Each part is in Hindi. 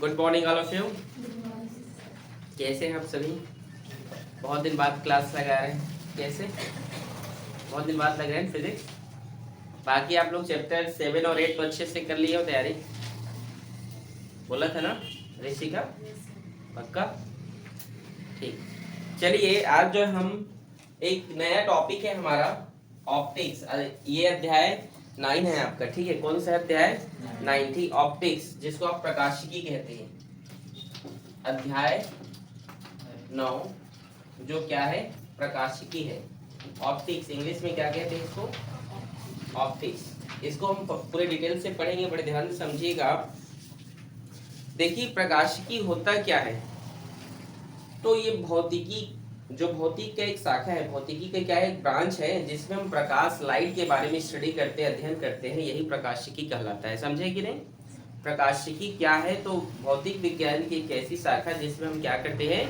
Good morning all of you. कैसे हैं आप सभी? बहुत दिन बाद क्लास लगा रहे हैं। कैसे? बहुत दिन बाद लग रहे हैं फिजिक्स। बाकी आप लोग चैप्टर 7 और 8 तो अच्छे से कर लिए हो तैयारी? बोला था ना ऋषि का? पक्का? ठीक। चलिए आज जो हम एक नया टॉपिक है हमारा ऑप्टिक्स। ये अध्याय 9 है आपका, ठीक है? कौन सा अध्याय? 9 थी ऑप्टिक्स, जिसको आप प्रकाशिकी कहते हैं। अध्याय 9 जो क्या है? प्रकाशिकी है। ऑप्टिक्स इंग्लिश में क्या कहते हैं इसको? ऑप्टिक्स। इसको हम पूरे डिटेल से पढ़ेंगे, बड़े ध्यान से समझिएगा आप। देखिए प्रकाशिकी होता क्या है। तो ये भौतिकी, जो भौतिक का एक शाखा है, भौतिकी का क्या है, एक ब्रांच है जिसमें हम प्रकाश लाइट के बारे में स्टडी करते हैं, अध्ययन करते हैं। यही प्रकाशिकी कहलाता है। समझे कि नहीं? प्रकाशिकी क्या है? तो भौतिक विज्ञान की एक ऐसी शाखा जिसमें हम क्या करते हैं,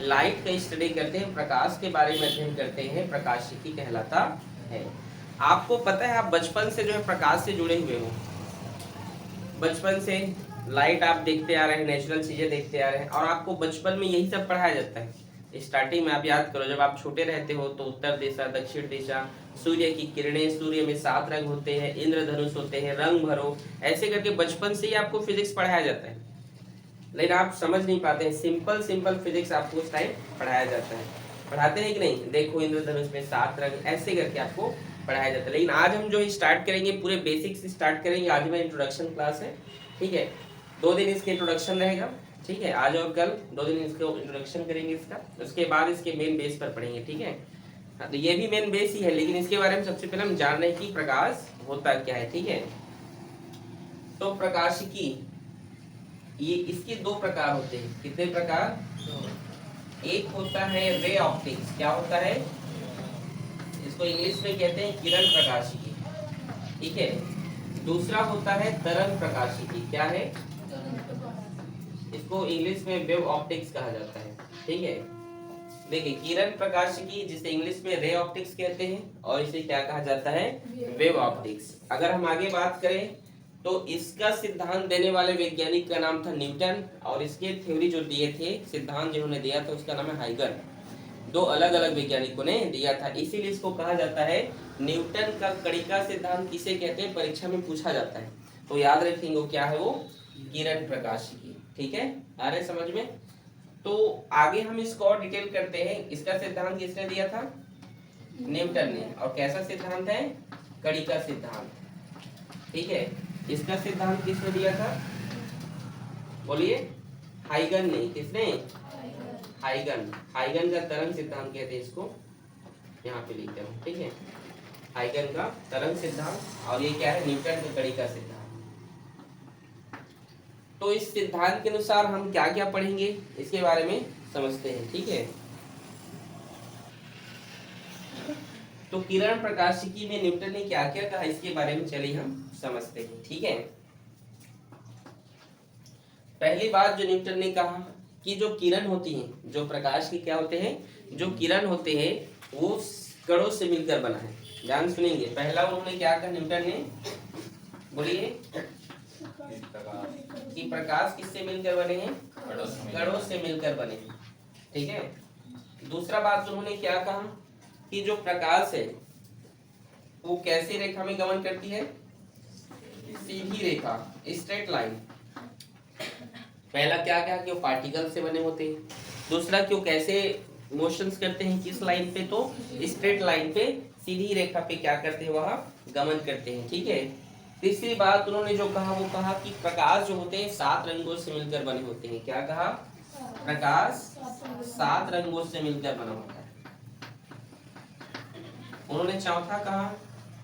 लाइट का स्टडी करते हैं, प्रकाश के बारे में अध्ययन करते हैं, प्रकाशिकी कहलाता है। आपको पता है आप बचपन से जो है प्रकाश से जुड़े हुए हो। बचपन से लाइट आप देखते आ रहे हैं, नेचुरल चीजें देखते आ रहे हैं, और आपको बचपन में यही सब पढ़ाया जाता है। स्टार्टिंग में आप याद करो, जब आप छोटे रहते हो तो उत्तर दिशा, दक्षिण दिशा, सूर्य की किरणें, सूर्य में 7 रंग होते हैं, इंद्रधनुष होते हैं, रंग भरो, ऐसे करके बचपन से ही आपको फिजिक्स पढ़ाया जाता है। लेकिन आप समझ नहीं पाते हैं, सिंपल सिंपल फिजिक्स आपको उस टाइम पढ़ाया जाता है। पढ़ाते हैं कि नहीं? देखो इंद्रधनुष में 7 रंग, ऐसे करके आपको पढ़ाया जाता है। लेकिन आज हम जो स्टार्ट करेंगे पूरे बेसिक से स्टार्ट करेंगे। आज में इंट्रोडक्शन क्लास है, ठीक है? 2 दिन इसके इंट्रोडक्शन रहेगा, ठीक है? आज और कल 2 दिन इसको इंट्रोडक्शन करेंगे इसका, उसके बाद इसके मेन बेस पर पढ़ेंगे, ठीक है? हाँ, तो ये भी मेन बेस ही है, लेकिन इसके बारे में सबसे पहले हम जान रहे हैं कि प्रकाश होता क्या है, ठीक है? तो प्रकाशिकी, ये इसके 2 प्रकार होते हैं। कितने प्रकार? एक होता है रे ऑप्टिक्स। क्या होता है? इसको इंग्लिश में कहते हैं किरण प्रकाशिकी, ठीक है? दूसरा होता है तरंग प्रकाशिकी। क्या है? इसको इंग्लिश में वेव ऑप्टिक्स कहा जाता है, ठीक है? देखिए किरण प्रकाशिकी, जिसे इंग्लिश में रे ऑप्टिक्स कहते हैं, और इसे क्या कहा जाता है? Wave optics. अगर हम आगे बात करें तो इसका सिद्धांत देने वाले वैज्ञानिक का नाम था न्यूटन, और इसके थ्योरी जो दिए थे, सिद्धांत जिन्होंने दिया था उसका नाम है हाइगन। 2 अलग अलग वैज्ञानिकों ने दिया था, इसीलिए इसको कहा जाता है न्यूटन का कणिका सिद्धांत। किसे कहते हैं? परीक्षा में पूछा जाता है, तो याद रखेंगे क्या है वो? किरण प्रकाशिकी, ठीक है? आ रहे समझ में? तो आगे हम इसको और डिटेल करते हैं। इसका सिद्धांत किसने दिया था? न्यूटन ने। और कैसा सिद्धांत है? कणिका सिद्धांत, ठीक है? इसका सिद्धांत किसने दिया था? बोलिए। हाइगन ने। किसने? हाइगन। हाइगन का तरंग सिद्धांत कहते हैं इसको, यहाँ पे लिखते हैं, ठीक है? हाइगन का तरंग सिद्धांत, और ये क्या है? न्यूटन का कणिका सिद्धांत। तो इस सिद्धांत के अनुसार हम क्या क्या पढ़ेंगे इसके बारे में समझते हैं, ठीक है? तो किरण प्रकाशिकी में न्यूटन ने क्या क्या कहा इसके बारे में चलिए हम समझते हैं, ठीक है? पहली बात जो न्यूटन ने कहा कि जो किरण होती हैं, जो प्रकाश की क्या होते हैं, जो किरण होते हैं, वो कणों से मिलकर बना है। ध्यान सुनेंगे। पहला उन्होंने क्या कहा न्यूटन ने? बोलिए। कि प्रकाश किससे मिलकर बने हैं? कणों से मिलकर बने हैं, ठीक है? दूसरा बात उन्होंने क्या कहा कि जो प्रकाश है वो कैसी रेखा में गमन करती है? सीधी रेखा, स्ट्रेट लाइन। पहला क्या कहा कि वो पार्टिकल से बने होते हैं। दूसरा कि वो कैसे मोशंस करते हैं, किस लाइन पे? तो स्ट्रेट लाइन पे, सीधी रेखा पे क्या करते हैं? वहां गमन करते हैं, ठीक है? तीसरी बात उन्होंने जो कहा वो कहा कि प्रकाश जो होते हैं 7 रंगों से मिलकर बने होते हैं। क्या कहा? प्रकाश 7 रंगों से मिलकर बना होता है। उन्होंने चौथा कहा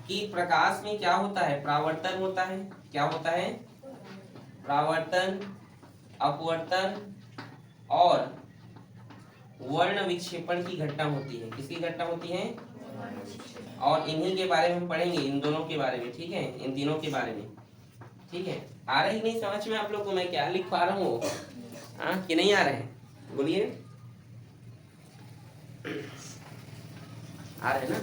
कि प्रकाश में क्या होता है? परावर्तन होता है। क्या होता है? परावर्तन, अपवर्तन और वर्ण विक्षेपण की घटना होती है। किसकी घटना होती है? और इन्हीं के बारे में हम पढ़ेंगे, इन दोनों के बारे में, ठीक है? इन तीनों के बारे में, ठीक है? आ रही नहीं समझ में आप लोग को मैं क्या लिख पा रहा हूँ? हाँ कि नहीं आ रहे हैं? बोलिए। आ रहे ना?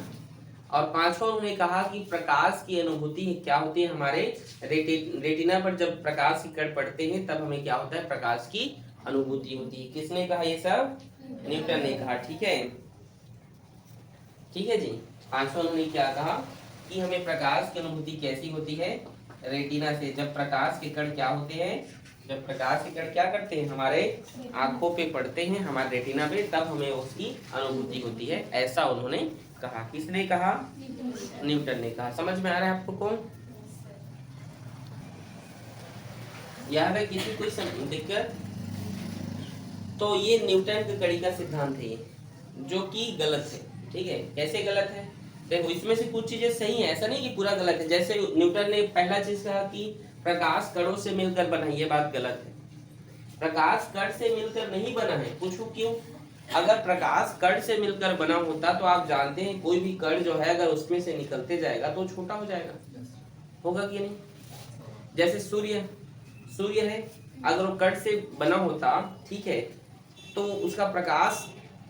और पांचवा उन्होंने कहा कि प्रकाश की अनुभूति क्या होती है, हमारे रेटिना पर जब प्रकाश की कण पड़ते हैं तब हमें क्या होता है, प्रकाश की अनुभूति होती है। किसने कहा ये सब? न्यूटन ने कहा। ठीक है, ठीक है जी। पांचवा उन्होंने क्या कहा कि हमें प्रकाश की अनुभूति कैसी होती है, रेटिना से। जब प्रकाश के कण क्या होते हैं, जब प्रकाश के कण क्या करते हैं, हमारे आंखों पे पड़ते हैं, हमारे रेटिना पे, तब हमें उसकी अनुभूति होती है, ऐसा उन्होंने कहा। किसने कहा? न्यूटन ने कहा। समझ में आ रहा है आपको? कौन याद है? किसी कोई दिक्कत? तो ये न्यूटन की कड़ी का सिद्धांत है, जो कि गलत है। ठीक है, कैसे गलत है? देखो, इसमें से कुछ चीजें सही है, ऐसा नहीं कि पूरा गलत है। जैसे न्यूटन ने पहला चीज कहा कि प्रकाश कणों से मिलकर बना, ये बात गलत है। प्रकाश कण से मिलकर नहीं बना है। पूछो क्यों? अगर प्रकाश कण से मिलकर बना होता तो आप जानते हैं कोई भी कण जो है अगर उसमें से निकलते जाएगा तो छोटा हो जाएगा, होगा कि नहीं? जैसे सूर्य है, अगर वो कण से बना होता, ठीक है, तो उसका प्रकाश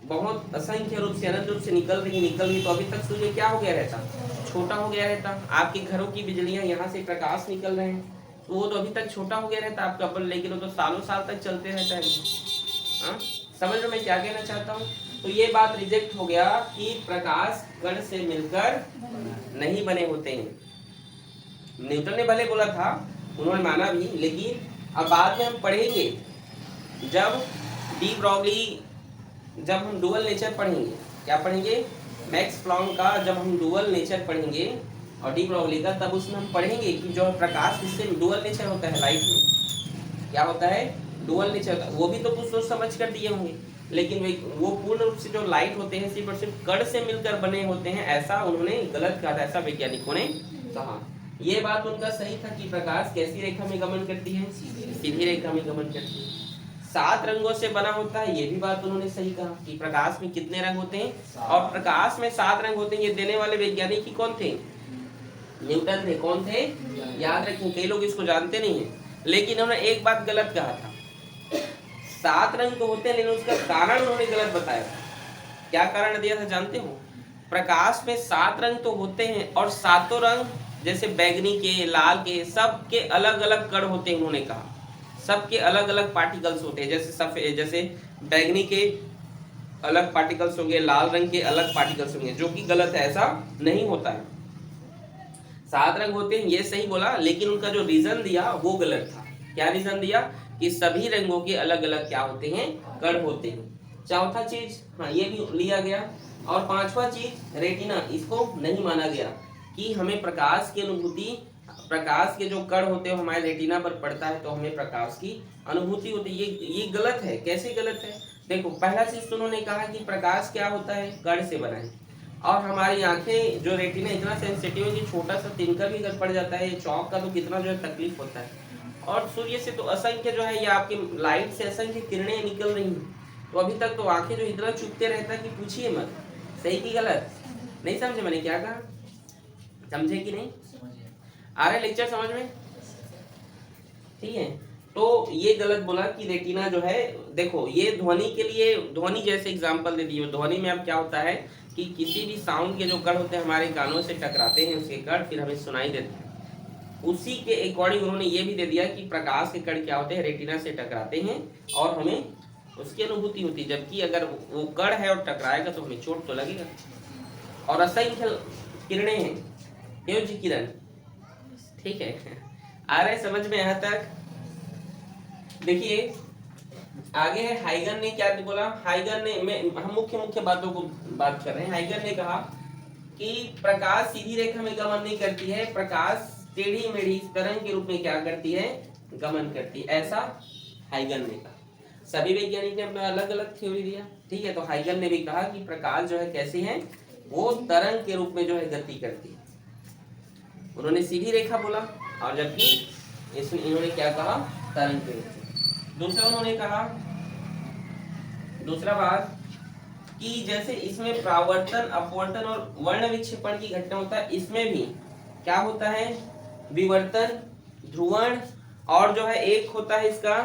बहुत असंख्य रूप से, अनंत रूप से निकल रही तो अभी तक सूर्य क्या हो गया रहता? छोटा हो गया रहता। आपके घरों की बिजलियां, यहाँ से प्रकाश निकल रहे हैं, तो वो तो अभी तक छोटा हो गया रहता आपका बल्ब, लेकिन वो तो सालों साल तक चलते रहता है। हाँ, समझ लो मैं क्या कहना चाहता हूँ? तो ये बात रिजेक्ट हो गया कि प्रकाश कण से मिलकर नहीं बने होते हैं। न्यूटन ने भले बोला था, उन्होंने माना भी, लेकिन अब बाद में हम पढ़ेंगे जब डी ब्रॉगली, जब हम डुअल नेचर पढ़ेंगे। क्या पढ़ेंगे? मैक्स प्लैंक का जब हम डुअल नेचर पढ़ेंगे और डी ब्रॉगली का, तब उसमें हम पढ़ेंगे कि जो प्रकाश किससे डुअल नेचर होता है, लाइट में क्या होता है, डुअल नेचर होता है। वो भी तो कुछ सोच समझ कर दिए होंगे, लेकिन वो पूर्ण रूप से जो लाइट होते हैं सिर्फ और सिर्फ कण से मिलकर बने होते हैं, ऐसा उन्होंने गलत कहा था, ऐसा वैज्ञानिकों ने कहा। ये बात उनका सही था कि प्रकाश कैसी रेखा में गमन करती है, सीधी रेखा में गमन करती है। 7 रंगों से बना होता है, ये भी बात उन्होंने सही कहा कि प्रकाश में कितने रंग होते हैं, और प्रकाश में 7 रंग होते हैं। ये देने वाले वैज्ञानिक ही कौन थे? न्यूटन थे। कौन थे? याद रखें, कई लोग इसको जानते नहीं है, लेकिन उन्होंने एक बात गलत कहा था। 7 रंग तो होते हैं, लेकिन उसका कारण उन्होंने गलत बताया था। क्या कारण दिया था जानते हो? प्रकाश में 7 रंग तो होते हैं, और 7 रंग जैसे बैगनी के, लाल के, सबके अलग अलग कण होते हैं। उन्होंने कहा सबके अलग अलग पार्टिकल्स होते हैं। जैसे सफेद, जैसे बैगनी के अलग पार्टिकल्स होंगे, लाल रंग के अलग पार्टिकल्स होंगे, जो कि गलत है, ऐसा नहीं होता है। 7 रंग होते हैं, ये सही बोला, लेकिन उनका जो रीजन दिया वो गलत था। क्या रीजन दिया? कि सभी रंगों के अलग अलग क्या होते हैं, कण होते हैं। चौथा चीज, हाँ, ये भी लिया गया। और पांचवा चीज, रेटिना, इसको नहीं माना गया कि हमें प्रकाश की अनुभूति, प्रकाश के जो कण होते हैं हमारे रेटिना पर पड़ता है तो हमें प्रकाश की अनुभूति होती है। ये गलत है। कैसे गलत है? देखो, पहला चीज तो उन्होंने कहा कि प्रकाश क्या होता है, कण से बना है, और हमारी आंखें, जो रेटिना इतना सेंसिटिव है कि छोटा सा तिनका भी अगर पड़ जाता है चौक का, तो कितना जो है तकलीफ होता है। और सूर्य से तो असंख्य जो है, ये आपकी लाइट से असंख्य किरणें निकल रही हैं, तो अभी तक तो आंखें जो इतना चुभते रहता है कि पूछिए मत। सही की गलत? नहीं समझे मैंने क्या कहा? समझे कि नहीं? आ रहा है लेक्चर समझ में? ठीक है, तो ये गलत बोला कि रेटिना जो है, देखो ये ध्वनि के लिए, ध्वनि जैसे एग्जांपल दे दिए। ध्वनि में अब क्या होता है कि किसी भी साउंड के जो कण होते हैं हमारे कानों से टकराते हैं, उसके कण फिर हमें सुनाई देते हैं। उसी के अकॉर्डिंग उन्होंने ये भी दे दिया कि प्रकाश के कण क्या होते हैं, रेटिना से टकराते हैं और हमें उसकी अनुभूति होती है। जबकि अगर वो कण है और टकराएगा तो हमें चोट तो लगेगा। और असंख्य किरणें हैं, ह्यूज किरण। ठीक है, आ रहा है समझ में यहाँ तक? देखिए आगे है, हाइगन ने क्या बोला? हाइगन ने, हम मुख्य बातों को बात कर रहे हैं। हाइगन ने कहा कि प्रकाश सीधी रेखा में गमन नहीं करती है, प्रकाश टेढ़ी मेढ़ी तरंग के रूप में क्या करती है, गमन करती है, ऐसा हाइगन ने कहा। सभी वैज्ञानिक ने अपना अलग अलग थ्योरी दिया। ठीक है, तो हाइगन ने भी कहा कि प्रकाश जो है कैसी है, वो तरंग के रूप में जो है गति करती है। उन्होंने सीधी रेखा बोला, और जबकि इसमें इन्होंने क्या कहा, तरंग के रूप में। दूसरा उन्होंने कहा, दूसरा बात कि जैसे इसमें परावर्तन, अपवर्तन और वर्ण विक्षेपण की घटना होता है, इसमें भी क्या होता है, विवर्तन, ध्रुवण, और जो है एक होता है इसका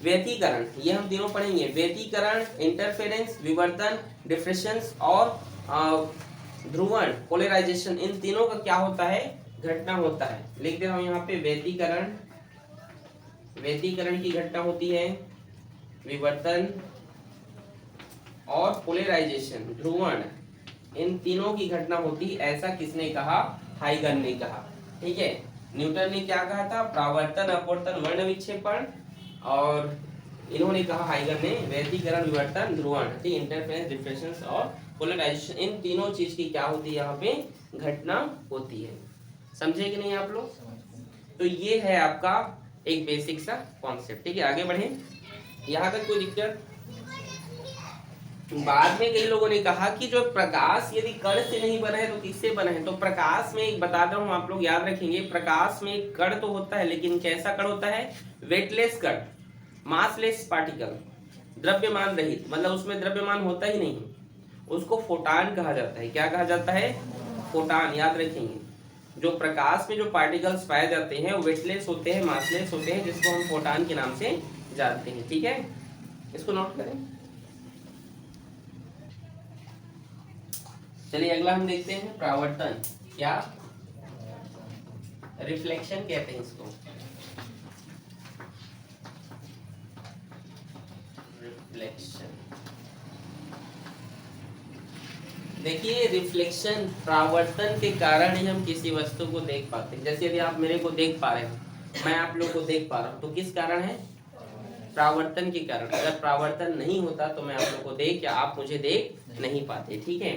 व्यतिकरण। ये हम तीनों पढ़ेंगे, व्यतिकरण, इंटरफेरेंस, विवर्तन, डिफ्रेक्शन और ध्रुवण, पोलराइजेशन, इन तीनों का क्या होता है, घटना होता है। लिख दे रहा हूं यहाँ पे, व्यतिकरण, व्यतिकरण की घटना होती है, विवर्तन और पोलराइजेशन, ध्रुवण, इन तीनों की घटना होती है। ऐसा किसने कहा, हाइगन ने कहा। ठीक है, न्यूटन ने क्या कहा था, प्रावर्तन, अपवर्तन, वर्ण विक्षेपण, और इन्होंने कहा हाइगन ने व्यतिकरण, विवर्तन, ध्रुवण, ठीक, इंटरफेरेंस, डिफ्रेक्शन और पोलराइजेशन, इन तीनों चीज की क्या होती है, यहाँ पे घटना होती है। समझे कि नहीं आप लोग? तो ये है आपका एक बेसिक सा कॉन्सेप्ट। ठीक है, आगे बढ़े, यहाँ तक कोई दिक्कत? बाद में कई लोगों ने कहा कि जो प्रकाश यदि कण से नहीं बना है तो किससे बना है? तो प्रकाश में एक बताता हूं, आप लोग याद रखेंगे, प्रकाश में एक कण तो होता है, लेकिन कैसा कण होता है, वेटलेस कण, मासलेस पार्टिकल, द्रव्यमान रहित, मतलब उसमें द्रव्यमान होता ही नहीं, उसको फोटान कहा जाता है। क्या कहा जाता है, फोटान, याद रखेंगे। जो प्रकाश में जो पार्टिकल्स पाए जाते हैं वो वेटलेस होते हैं, मासलेस होते हैं, जिसको हम फोटान के नाम से जानते हैं। ठीक है, इसको नोट करें। चलिए अगला हम देखते हैं परावर्तन, क्या रिफ्लेक्शन कहते हैं इसको, रिफ्लेक्शन। देखिए रिफ्लेक्शन, परावर्तन के कारण ही हम किसी वस्तु को देख पाते हैं। जैसे यदि आप मेरे को देख पा रहे हैं, मैं आप लोग को देख पा रहा हूं, तो किस कारण है, परावर्तन के कारण। अगर परावर्तन नहीं होता तो मैं आप लोग को देख, या आप मुझे देख नहीं पाते। ठीक है,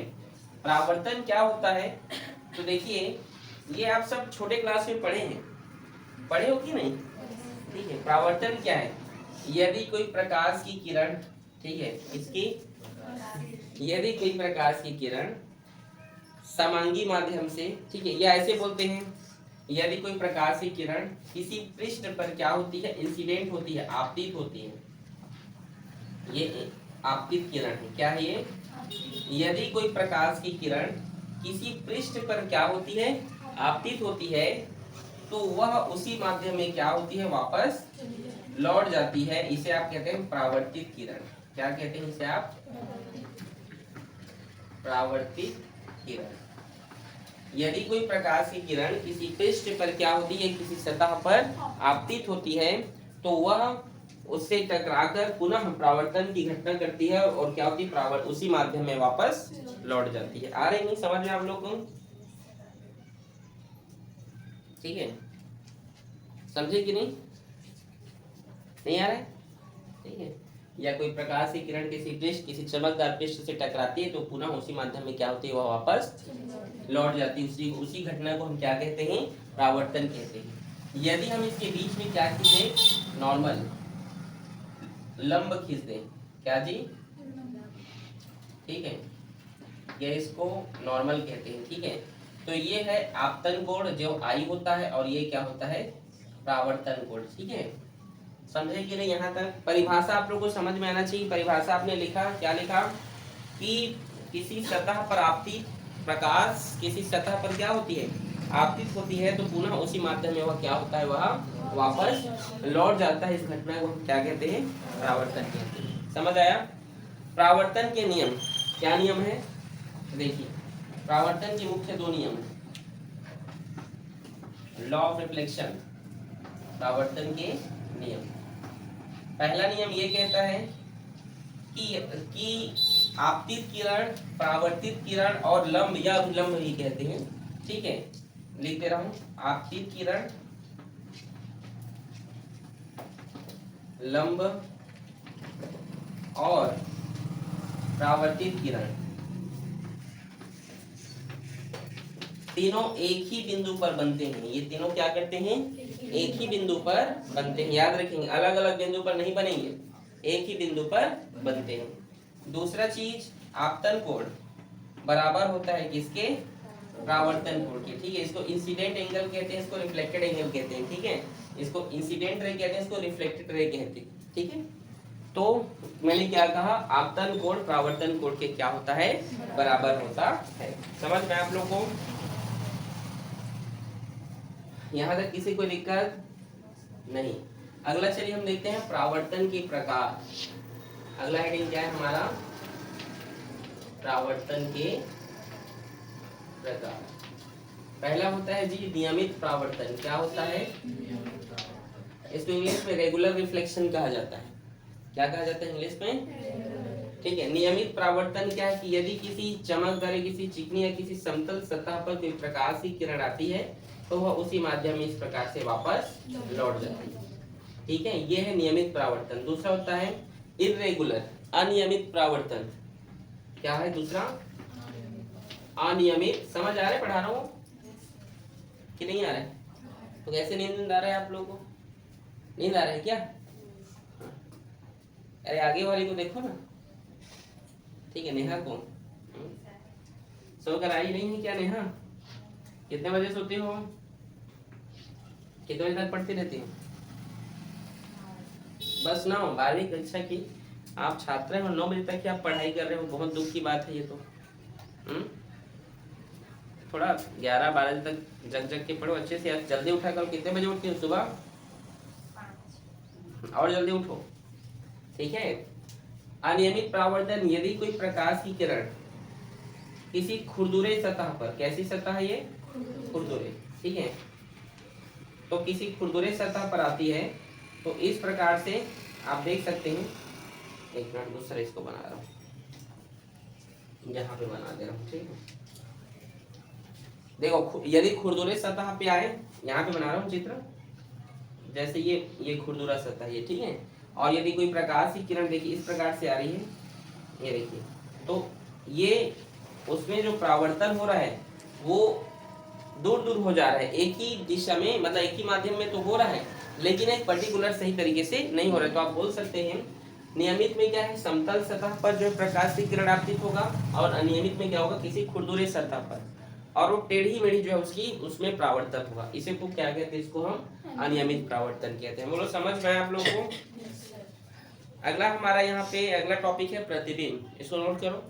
परावर्तन क्या होता है, तो देखिए ये आप सब छोटे क्लास में पढ़े हैं, पढ़े हो कि नहीं? ठीक है, परावर्तन क्या है, यदि कोई प्रकाश की किरण, ठीक है, इसकी, यदि कोई प्रकाश की किरण समांगी माध्यम से, ठीक है, या ऐसे बोलते हैं, यदि कोई प्रकाश की किरण किसी पृष्ठ पर क्या होती है, इंसिडेंट होती है, आपतित होती है, ये आपतित किरण है। क्या है ये, यदि कोई प्रकाश की किरण किसी पृष्ठ पर क्या होती है, आपतित होती है, तो वह उसी माध्यम में क्या होती है, वापस लौट जाती है। इसे आप कहते हैं परावर्तित किरण। क्या कहते हैं इसे आप, परावर्तित किरण। यदि कोई प्रकाश की किरण किसी पृष्ठ पर क्या होती है, किसी सतह पर आपतित होती है, तो वह उससे टकराकर पुनः परावर्तन की घटना करती है, और क्या होती है, उसी माध्यम में वापस लौट जाती है। आ रही नहीं समझ में आप लोग को? ठीक है, समझे कि नहीं? नहीं आ रहा है? ठीक है, या कोई प्रकाश की किरण किसी पृष्ठ, किसी चमकदार पृष्ठ से टकराती है, तो पुनः उसी माध्यम में क्या होती है, वह वापस लौट जाती है। उसी घटना को हम क्या कहते हैं, परावर्तन कहते हैं। यदि हम इसके बीच में क्या खींच दें, नॉर्मल लंब खींच दें, क्या जी, ठीक है, ये इसको नॉर्मल कहते हैं। ठीक है, तो ये है आपतन कोण जो आई होता है, और ये क्या होता है, परावर्तन कोण। ठीक है, समझे कि नहीं? यहाँ तक परिभाषा आप लोगों को समझ में आना चाहिए। परिभाषा आपने लिखा, क्या लिखा, कि किसी सतह पर आपतित प्रकाश किसी सतह पर क्या होती है, आपतित होती है, तो पुनः उसी माध्यम में वह क्या होता है, वह वापस लौट जाता है। इस घटना को हम क्या कहते हैं, परावर्तन कहते हैं। समझ आया? परावर्तन के नियम, क्या नियम है, देखिए परावर्तन के मुख्य दो नियम है, लॉ ऑफ रिफ्लेक्शन, परावर्तन के नियम। पहला नियम ये कहता है कि आपतित किरण, परावर्तित किरण और लंब या अभिलंब भी कहते हैं। ठीक है, लिख दे रहा हूं, आपतित किरण, लंब और परावर्तित किरण, तीनों एक ही बिंदु पर बनते हैं। ये तीनों क्या करते हैं, एक ही बिंदु पर बनते हैं। याद रखेंगे, अलग अलग बिंदु पर नहीं बनेंगे, एक ही बिंदु पर बनते हैं। दूसरा चीज, आपतन कोण बराबर होता है किसके, परावर्तन कोण के। ठीक है, इसको इंसिडेंट एंगल कहते हैं, इसको रिफ्लेक्टेड एंगल कहते हैं। ठीक है, इसको इंसिडेंट रे कहते हैं, इसको रिफ्लेक्टेड रे कहते हैं। ठीक है, तो मैंने क्या कहा, आपतन कोण परावर्तन कोण के क्या होता है, बराबर होता है। समझ में आप लोग को? यहाँ तक किसी कोई दिक्कत नहीं? अगला चलिए हम देखते हैं परावर्तन के प्रकार। अगला हेडिंग क्या है हमारा, परावर्तन के प्रकार। पहला होता है जी नियमित परावर्तन। क्या होता है? इसको इंग्लिश में रेगुलर रिफ्लेक्शन कहा जाता है। क्या कहा जाता है इंग्लिश में? ठीक है। नियमित परावर्तन क्या है कि यदि किसी चमकदार, किसी चिकनी या किसी समतल सतह पर कोई प्रकाश की किरण आती है तो वह उसी माध्यम में इस प्रकार से वापस लौट जाती है। ठीक है, ये है नियमित परावर्तन। दूसरा होता है इर्रेगुलर, अनियमित परावर्तन। क्या है दूसरा? अनियमित। समझ आ रहा है पढ़ा रहा हूँ कि नहीं आ रहा है? तो कैसे नींद आ रहा है आप लोगों को? नींद आ रहा है क्या? अरे आगे वाले को देखो ना। ठीक है, नेहा को सोकर आई नहीं है क्या नेहा? कितने बजे सोती हो? कितने बजे तक पढ़ती रहती हो? बस ना 12वीं कक्षा की आप छात्र हैं और 9 बजे तक ही आप पढ़ाई कर रहे हो। बहुत दुख की बात है ये तो। थोड़ा 11-12 बजे तक जग जग के पढ़ो अच्छे से। जल्दी उठा करो। कितने बजे उठती हो सुबह? 5। और जल्दी उठो। ठीक है। अनियमित परावर्तन, यदि कोई प्रकाश की किरण किसी खुरदुरे सतह पर, कैसी सतह है ये? खुरदुरे। ठीक है, तो किसी खुरदुरे सतह पर आती है तो इस प्रकार से आप देख सकते हैं। एक मिनट, दूसरा इसको बना रहा हूँ, यहाँ पे बना दे रहा हूँ। ठीक है, देखो यदि खुरदुरे सतह पे आए, यहाँ पे बना रहा हूँ चित्र। जैसे ये खुरदुरा सतह ये, ठीक है। और यदि कोई प्रकाश की किरण देखिए इस प्रकार से आ रही है, ये देखिए, तो ये उसमें जो परावर्तन हो रहा है वो दूर दूर हो जा रहा है। एक ही दिशा में, मतलब एक ही माध्यम में तो हो रहा है, लेकिन एक पर्टिकुलर सही तरीके से नहीं हो रहा है। तो आप बोल सकते हैं नियमित में क्या है, समतल सतह पर जो प्रकाश की किरण आपतित होगा, और अनियमित में क्या होगा, किसी खुरदुरे सतह पर, और वो टेढ़ी मेढ़ी जो है उसकी, उसमें परावर्तन होगा। इसे को क्या कहते हैं? इसको हम अनियमित परावर्तन कहते हैं। बोलो समझ में आया आप लोगों को? अगला हमारा यहाँ पे अगला टॉपिक है प्रतिबिंब। इसको नोट करो।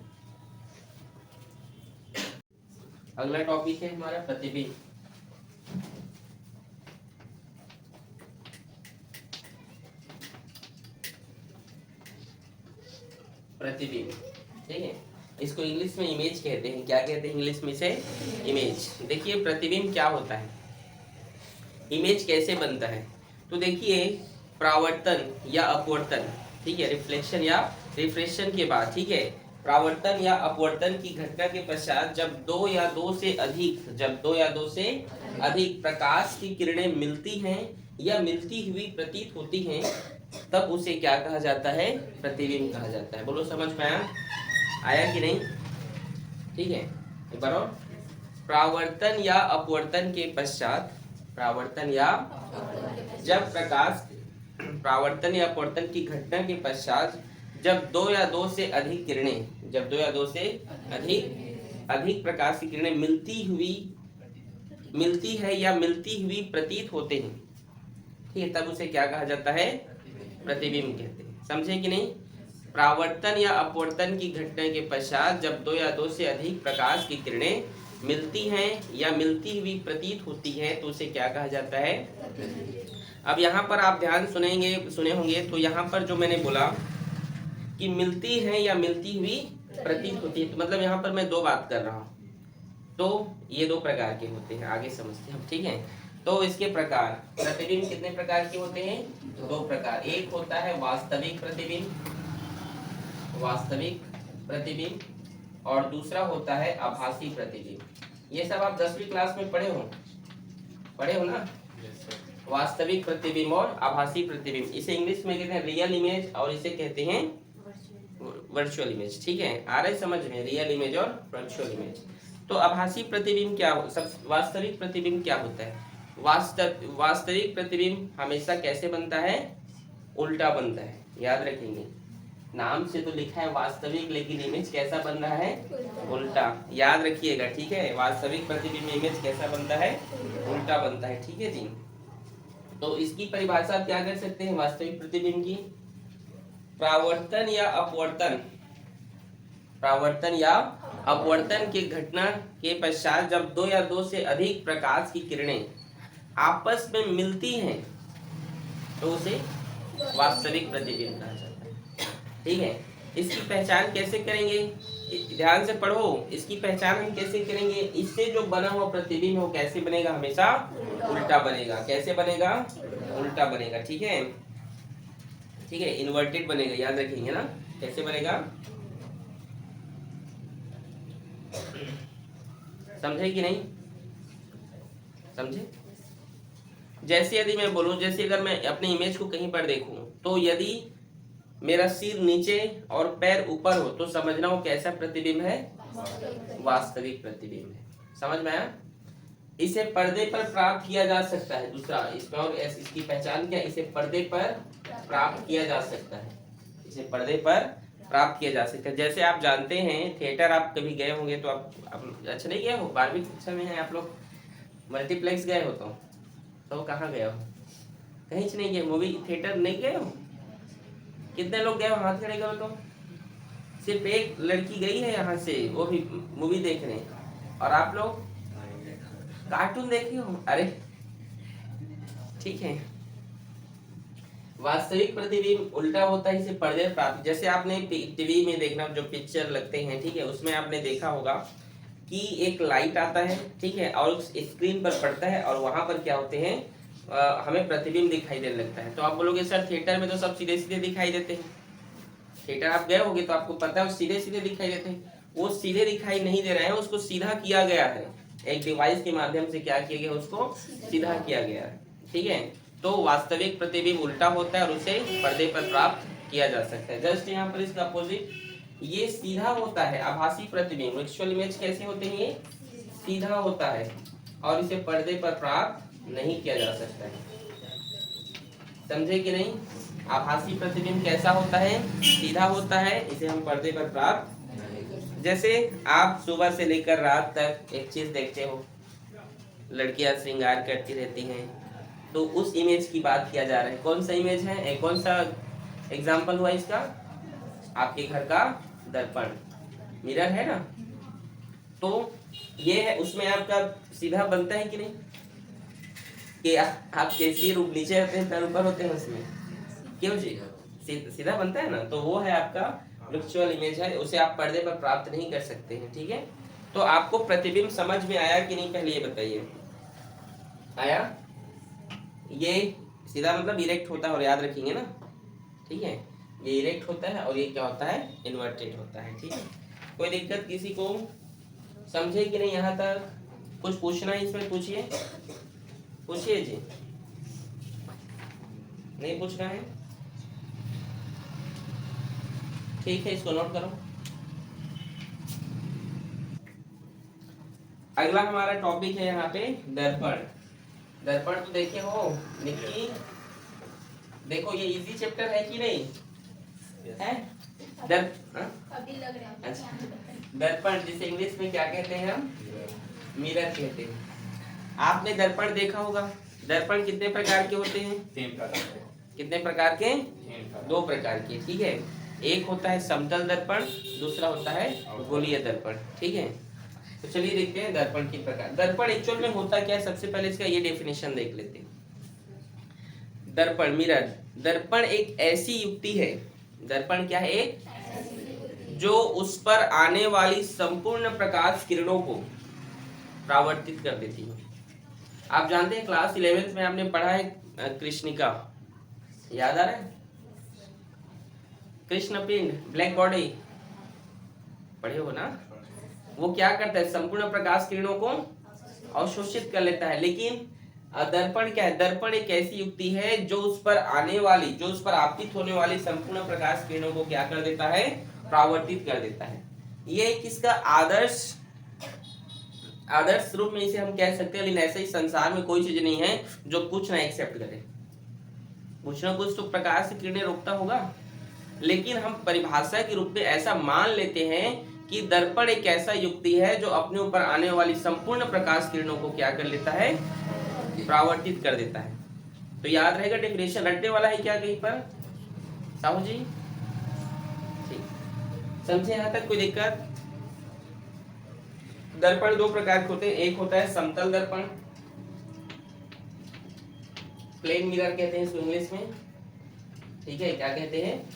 अगला टॉपिक है हमारा प्रतिबिंब। प्रतिबिंब, ठीक है। इसको इंग्लिश में इमेज कहते हैं। क्या कहते हैं इंग्लिश में? से इमेज। देखिए प्रतिबिंब क्या होता है, इमेज कैसे बनता है। तो देखिए परावर्तन या अपवर्तन, ठीक है, रिफ्लेक्शन या रिफ्रेक्शन के बाद, ठीक है, परावर्तन या अपवर्तन की घटना के पश्चात जब दो या दो से अधिक प्रकाश की किरणें मिलती हैं या मिलती हुई प्रतीत होती हैं, तब उसे क्या कहा जाता है? प्रतिबिंब कहा जाता है। बोलो समझ में आया कि नहीं? ठीक है, एक बार और। परावर्तन या अपवर्तन के पश्चात, परावर्तन या जब प्रकाश, परावर्तन या अपवर्तन की घटना के पश्चात जब दो या दो से अधिक किरणें, जब दो या दो से अधिक प्रकाश की किरणें मिलती है या मिलती हुई प्रतीत होते हैं, ठीक है, तब उसे क्या कहा जाता है? प्रतिबिंब कहते हैं। समझे कि नहीं? परावर्तन या अपवर्तन की घटना के पश्चात जब दो या दो से अधिक प्रकाश की किरणें मिलती हैं या मिलती हुई प्रतीत होती है तो उसे क्या कहा जाता है? अब यहाँ पर आप ध्यान सुने होंगे, तो यहाँ पर जो मैंने बोला कि मिलती है या मिलती हुई प्रतीत होती है, तो मतलब यहाँ पर मैं दो बात कर रहा हूँ। तो ये दो प्रकार के होते हैं, आगे समझते हैं हम, ठीक है। तो इसके प्रकार, प्रतिबिंब कितने प्रकार के होते हैं? दो प्रकार। एक होता है वास्तविक प्रतिबिंब, और दूसरा होता है आभासी प्रतिबिंब। ये सब आप 10वीं क्लास में पढ़े हो ना? वास्तविक प्रतिबिंब और आभासी प्रतिबिंब। इसे इंग्लिश में कहते हैं रियल इमेज, और इसे कहते हैं वर्चुअल इमेज। ठीक है, आ रहा है समझ में? रियल इमेज और वर्चुअल इमेज। तो आभासी प्रतिबिंब क्या हो, सब वास्तविक प्रतिबिंब क्या होता है? वास्तविक प्रतिबिंब हमेशा कैसे बनता है? उल्टा बनता है। याद रखेंगे, नाम से तो लिखा है वास्तविक, लेकिन इमेज कैसा बन रहा है? उल्टा। याद रखिएगा, ठीक है। वास्तविक प्रतिबिंब इमेज कैसा बनता है? उल्टा बनता है। ठीक है जी। तो इसकी परिभाषा आप क्या कर सकते हैं वास्तविक प्रतिबिंब की? परावर्तन या अपवर्तन की घटना के पश्चात जब दो या दो से अधिक प्रकाश की किरणें आपस में मिलती हैं तो उसे वास्तविक प्रतिबिंब कहा जाता है। ठीक है, इसकी पहचान कैसे करेंगे? ध्यान से पढ़ो। इसकी पहचान हम कैसे करेंगे? इससे जो बना हुआ प्रतिबिंब वो कैसे बनेगा? हमेशा उल्टा बनेगा। कैसे बनेगा? उल्टा बनेगा। ठीक है, ठीक है, इन्वर्टेड बनेगा, याद रखेंगे ना। कैसे बनेगा? समझे कि नहीं? समझे? जैसे यदि मैं बोलूं, जैसे अगर मैं अपनी इमेज को कहीं पर देखूं, तो यदि मेरा सिर नीचे और पैर ऊपर हो तो समझना वो कैसा प्रतिबिंब है? वास्तविक प्रतिबिंब है। समझ में आया? इसे पर्दे पर प्राप्त किया जा सकता है। दूसरा इसमें और इसकी पहचान क्या? इसे पर्दे पर प्राप्त किया जा सकता है। इसे पर्दे पर प्राप्त किया जा सकता है। जैसे आप जानते हैं, थिएटर आप कभी गए होंगे तो आप अच्छा नहीं गए हो? 12वीं कक्षा में है आप लोग, मल्टीप्लेक्स गए हो तो कहाँ गए हो? कहीं से नहीं गए? मूवी थिएटर नहीं गए हो? कितने लोग गए हो? हाथ खड़े करो तो। सिर्फ एक लड़की गई है यहाँ से, वो भी मूवी देखने। और आप लोग कार्टून देखे हो? अरे ठीक है। वास्तविक प्रतिबिंब उल्टा होता है, इसे पर्दे प्राप्त। जैसे आपने टीवी में देखना, जो पिक्चर लगते हैं, ठीक है, उसमें आपने देखा होगा कि एक लाइट आता है, ठीक है, और उस स्क्रीन पर पड़ता है और वहां पर क्या होते हैं, हमें प्रतिबिंब दिखाई देने लगता है। तो आप बोलोगे सर थिएटर में तो सब सीधे सीधे दिखाई देते हैं। थिएटर आप गए होगे तो आपको पता है सीधे सीधे दिखाई देते हैं। वो सीधे दिखाई नहीं दे रहे हैं, उसको सीधा किया गया है। एक डिवाइस के माध्यम से क्या किया गया? उसको सीधा किया गया है। ठीक है, तो वास्तविक प्रतिबिंब उल्टा होता है और उसे पर्दे पर प्राप्त किया जा सकता है। जस्ट यहाँ पर इसका अपोजिट, ये सीधा होता है। आभासी प्रतिबिंब, विजुअल इमेज कैसे होते हैं? ये सीधा होता है और इसे पर्दे पर प्राप्त नहीं किया जा सकता है। समझे कि नहीं? आभासी प्रतिबिंब कैसा होता है? सीधा होता है, इसे हम पर्दे पर प्राप्त। जैसे आप सुबह से लेकर रात तक एक चीज देखते हो, लड़कियां श्रृंगार करती रहती हैं, तो उस इमेज की बात किया जा रहा है। कौन सा इमेज है? कौन सा एग्जाम्पल हुआ इसका? आपके घर का दर्पण, मिरर है ना। तो ये है, उसमें आपका सीधा बनता है कि नहीं? कि आपके सिर नीचे होते हैं, पैर ऊपर होते हैं उसमें, क्यों जी? सीधा बनता है ना। तो वो है आपका वर्चुअल इमेज है, उसे आप पर्दे पर प्राप्त नहीं कर सकते हैं। ठीक है, तो आपको प्रतिबिंब समझ में आया कि नहीं? पहले ये बताइए, आया? ये सीधा मतलब इरेक्ट होता है, और याद रखेंगे ना। ठीक है, ये इरेक्ट होता है और ये क्या होता है? इन्वर्टेड होता है। ठीक है, कोई दिक्कत किसी को? समझे कि नहीं? यहाँ तक कुछ पूछना है इसमें? पूछिए, पूछिए जी। नहीं पूछना है? ठीक है, इसको नोट करो। अगला हमारा टॉपिक है यहाँ पे दर्पण। दर्पण तो देखे हो निक्की? देखो ये इजी चैप्टर है कि नहीं है? अभी लग रहा है। अच्छा, दर्पण जिसे इंग्लिश में क्या कहते हैं हम? मिरर कहते हैं। आपने दर्पण देखा होगा। दर्पण कितने प्रकार के होते हैं? 3 प्रकार। कितने प्रकार के? 2 प्रकार के। ठीक है, एक होता है समतल दर्पण, दूसरा होता है गोलीय दर्पण। ठीक है, तो चलिए देखते हैं दर्पण की प्रकार। दर्पण एक्चुअल में होता क्या है? सबसे पहले इसका ये डेफिनेशन देख लेते हैं। दर्पण, मिरर। दर्पण एक ऐसी युक्ति है, दर्पण क्या है? एक जो उस पर आने वाली संपूर्ण प्रकाश किरणों को परावर्तित कर देती है। आप जानते हैं क्लास 11th में आपने पढ़ा है कृष्णिका, याद आ रहा है? कृष्ण पिंड, ब्लैक बॉडी, पढ़े हो ना? वो क्या करता है? संपूर्ण प्रकाश किरणों को अवशोषित कर लेता है। लेकिन दर्पण क्या है? दर्पण एक ऐसी युक्ति है जो उस पर आने वाली, जो उस पर आपतित होने वाली संपूर्ण प्रकाश किरणों को क्या कर देता है? परावर्तित कर देता है। ये किसका आदर्श रूप में इसे हम कह सकते हैं। लेकिन ऐसे ही संसार में कोई चीज नहीं है जो कुछ ना एक्सेप्ट करे। कुछ ना कुछ तो प्रकाश की किरणें रोकता होगा। लेकिन हम परिभाषा के रूप में ऐसा मान लेते हैं कि दर्पण एक ऐसा युक्ति है जो अपने ऊपर आने वाली संपूर्ण प्रकाश किरणों को क्या कर लेता है? परावर्तित कर देता है। तो याद रहेगा, डेफिनेशन रटने वाला है क्या कहीं पर? साहू जी ठीक, समझे यहाँ तक? कोई दिक्कत? दर्पण 2 प्रकार के होते हैं। एक होता है समतल दर्पण, प्लेन मिरर कहते हैं इसको इंग्लिश में। ठीक है, क्या कहते हैं?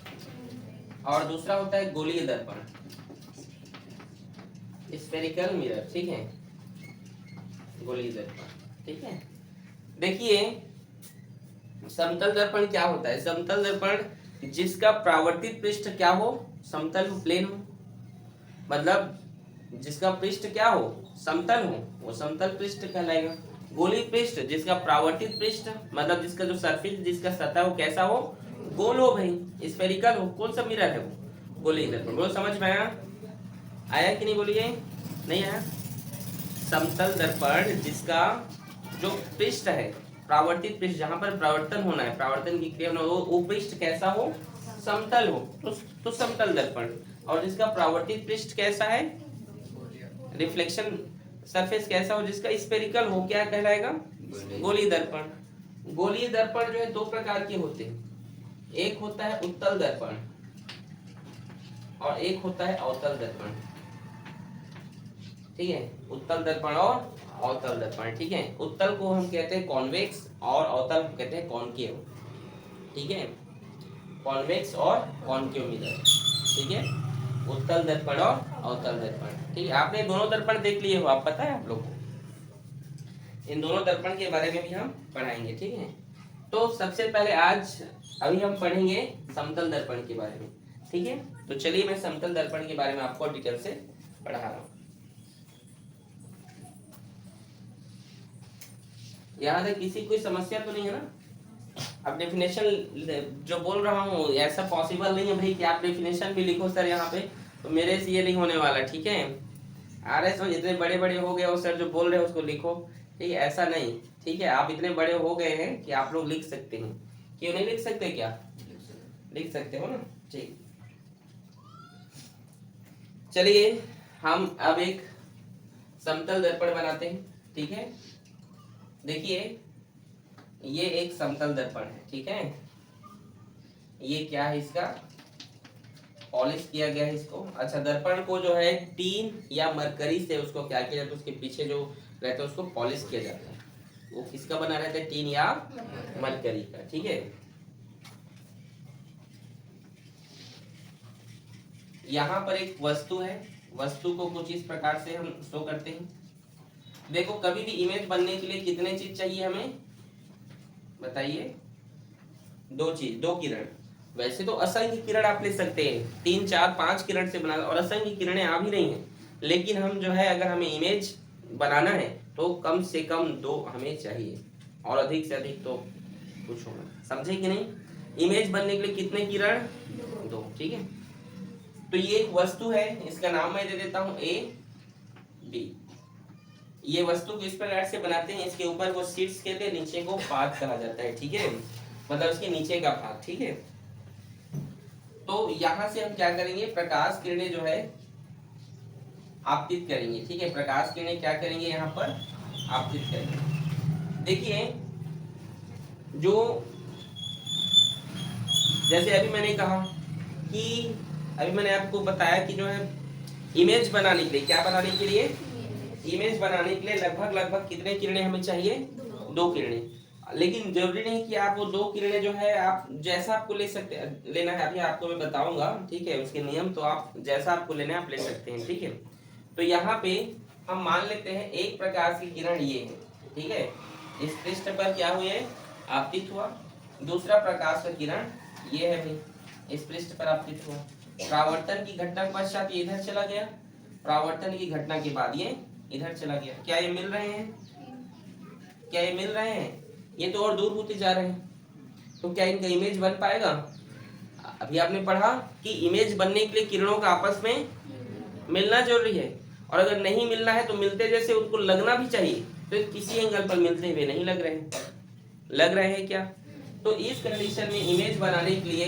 और दूसरा होता है गोलीय दर्पण। स्फेरिकल मिरर, ठीक है, गोलीय दर्पण, ठीक है। देखिए समतल दर्पण क्या होता है? समतल दर्पण जिसका परावर्तित पृष्ठ क्या हो, समतल हो, प्लेन हो, मतलब जिसका पृष्ठ क्या हो, समतल हो, वो समतल पृष्ठ कहलाएगा। गोलीय पृष्ठ जिसका परावर्तित पृष्ठ मतलब जिसका जो सरफेस, जिसका सतह हो कैसा हो, गोल हो भाई, स्फेरिकल हो। कौन सा मिरर है वो? गोलीय दर्पण। बोलो समझ में आया? आया कि नहीं? बोलिए, नहीं आया? समतल दर्पण जिसका जो पृष्ठ है, परावर्तित पृष्ठ, जहां पर परावर्तन होना है, परावर्तन की क्रिया होना, वो पृष्ठ कैसा हो, समतल हो, तो समतल दर्पण। और जिसका परावर्तित पृष्ठ कैसा है, रिफ्लेक्शन सरफेस कैसा हो, जिसका स्फेरिकल हो, क्या कहलाएगा? गोलीय दर्पण। गोलीय दर्पण जो है दो प्रकार के होते हैं, एक होता है उत्तल दर्पण और एक होता है अवतल दर्पण, ठीक है। उत्तल दर्पण और अवतल दर्पण, ठीक है। उत्तल को हम कहते हैं कॉन्वेक्स और अवतल को कहते हैं कॉनकेव, ठीक है। कॉन्वेक्स और कॉनकेव मिरर, ठीक है। उत्तल दर्पण और अवतल दर्पण, ठीक है। आपने दोनों दर्पण देख लिए हो, आप पता है आप लोग को। इन दोनों दर्पण के बारे में भी हम पढ़ाएंगे, ठीक है। तो सबसे पहले आज अभी हम पढ़ेंगे समतल दर्पण के बारे में, ठीक है। तो चलिए मैं समतल दर्पण के बारे में आपको डिटेल से पढ़ा रहा हूँ। यहाँ तक किसी कोई समस्या तो नहीं है ना? अब डेफिनेशन जो बोल रहा हूँ ऐसा पॉसिबल नहीं है भाई कि आप डेफिनेशन भी लिखो सर यहाँ पे, तो मेरे से ये नहीं होने वाला, ठीक है। RS में इतने बड़े बड़े हो गए हो सर, जो बोल रहे हो उसको लिखो, ठीक है, ऐसा नहीं, ठीक है। आप इतने बड़े हो गए हैं कि आप लोग लिख सकते हैं, क्यों नहीं लिख सकते? क्या लिख सकते हो ना? ठीक, चलिए हम अब एक समतल दर्पण बनाते हैं, ठीक है। देखिए ये एक समतल दर्पण है, ठीक है। ये क्या है, इसका पॉलिश किया गया है इसको। अच्छा, दर्पण को जो है टीन या मरकरी से उसको क्या किया जाता है, उसके पीछे जो रहता है उसको पॉलिश किया जाता है। वो किसका बना रहता है? टीन या मरकरी का, ठीक है। यहाँ पर एक वस्तु है, वस्तु को कुछ इस प्रकार से हम शो करते हैं। देखो कभी भी इमेज बनने के लिए कितने चीज चाहिए हमें, बताइए? दो चीज, दो किरण। वैसे तो असंख्य किरण आप ले सकते हैं, 3 4 5 किरण से बना, और असंख्य किरणें आ भी रही हैं, लेकिन हम जो है अगर हमें इमेज बनाना है तो कम से कम 2 हमें चाहिए, और अधिक से अधिक तो कुछ होगा, समझे कि नहीं? इमेज बनने के लिए कितने किरण? 2, ठीक है। तो ये एक वस्तु है, इसका नाम मैं दे देता हूं A B। ये वस्तु को इस प्रकार से बनाते हैं, इसके ऊपर वो शीट्स कहते हैं, नीचे को पात कहा जाता है, ठीक है, मतलब इसके नीचे का भाग, ठीक है। तो यहां से हम क्या करेंगे, प्रकाश किरणें जो है आपतित करेंगे, ठीक है। प्रकाश किरणें क्या करेंगे, यहाँ पर आपतित करेंगे। देखिए जो जैसे अभी मैंने कहा कि अभी मैंने आपको बताया कि जो है इमेज बनाने के लिए, क्या बनाने के लिए, इमेज बनाने के लिए लगभग लगभग कितने किरणें हमें चाहिए? 2 किरणें। लेकिन जरूरी नहीं कि आप वो 2 किरणें जो है आप जैसा आपको ले सकते, लेना है, अभी आपको मैं बताऊंगा, ठीक है, उसके नियम। तो आप जैसा आपको लेना है आप ले सकते हैं, ठीक है। तो यहाँ पे हम मान लेते हैं एक प्रकार की किरण ये है, ठीक है, इस पृष्ठ पर क्या हुए, आपतित हुआ। दूसरा प्रकाश का किरण ये है भाई, इस पृष्ठ पर आपतित हुआ। परावर्तन की घटना के पश्चात ये इधर चला गया, परावर्तन की घटना के बाद ये इधर चला गया। क्या ये मिल रहे हैं? क्या ये मिल रहे हैं? ये तो और दूर होते जा रहे हैं, तो क्या इनका इमेज बन पाएगा? अभी आपने पढ़ा कि इमेज बनने के लिए किरणों का आपस में मिलना जरूरी है, और अगर नहीं मिलना है तो मिलते जैसे उनको लगना भी चाहिए, तो किसी एंगल पर मिलते हुए नहीं लग रहे हैं, लग रहे हैं क्या? तो इस कंडीशन में इमेज बनाने के लिए,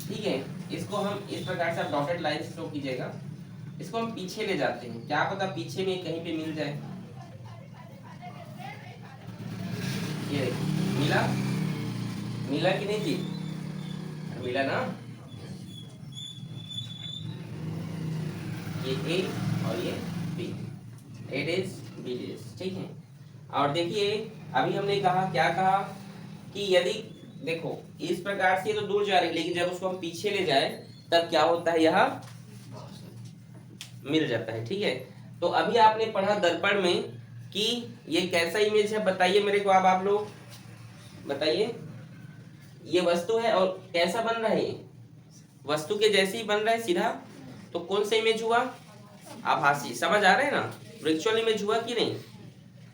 ठीक है, इसको हम इस प्रकार से डॉटेड लाइन से शो कीजिएगा, इसको हम पीछे ले जाते हैं, क्या पता पीछे में कहीं पे मिल जाए। ये मिला, मिला कि नहीं जी? मिला ना? ये A और ये B, A dash B dash, ठीक है। और देखिए अभी हमने कहा, क्या कहा कि यदि देखो इस प्रकार से तो दूर जा रही है, लेकिन जब उसको हम पीछे ले जाए तब क्या होता है, यह मिल जाता है, ठीक है। तो अभी आपने पढ़ा दर्पण में कि ये कैसा इमेज है, बताइए मेरे को। अब आप लोग बताइए, ये वस्तु है और कैसा बन रहा है, ये वस्तु के जैसे ही बन रहा है सीधा, तो कौन सा इमेज हुआ, आभासी। समझ आ रहा है ना, वर्चुअल इमेज हुआ कि नहीं,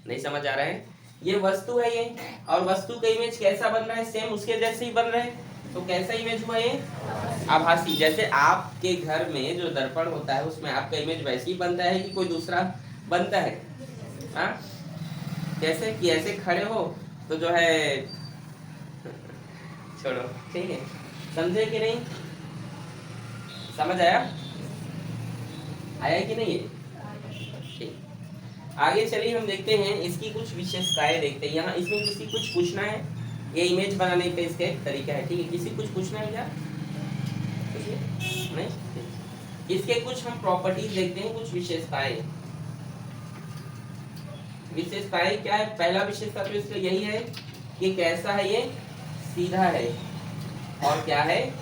नहीं समझ आ रहा है। ये वस्तु है ये, और वस्तु का इमेज कैसा बन रहा है, सेम उसके जैसे ही बन रहा है, तो कैसा इमेज हुआ ये, आभासी। जैसे आपके घर में जो दर्पण होता है उसमें आपका इमेज वैसे ही बनता है कि कोई दूसरा बनता है, हाँ? जैसे कि ऐसे खड़े हो तो जो है, छोड़ो, ठीक है, समझे कि नहीं, समझ आया, आया कि नहीं है, ठीक। आगे चलिए हम देखते हैं इसकी कुछ विशेषताएं देखते हैं। यहाँ इसमें किसी कुछ पूछना है, ये इमेज बनाने का इसका एक तरीका है, ठीक है। किसी कुछ पूछना है क्या, नहीं, इसके कुछ हम प्रॉपर्टीज देखते हैं, कुछ विशेषताएं। विशेषताएं क्या है, पहला विशेषता तो इसका यही है कि कैसा है, ये सीधा है और क्या है,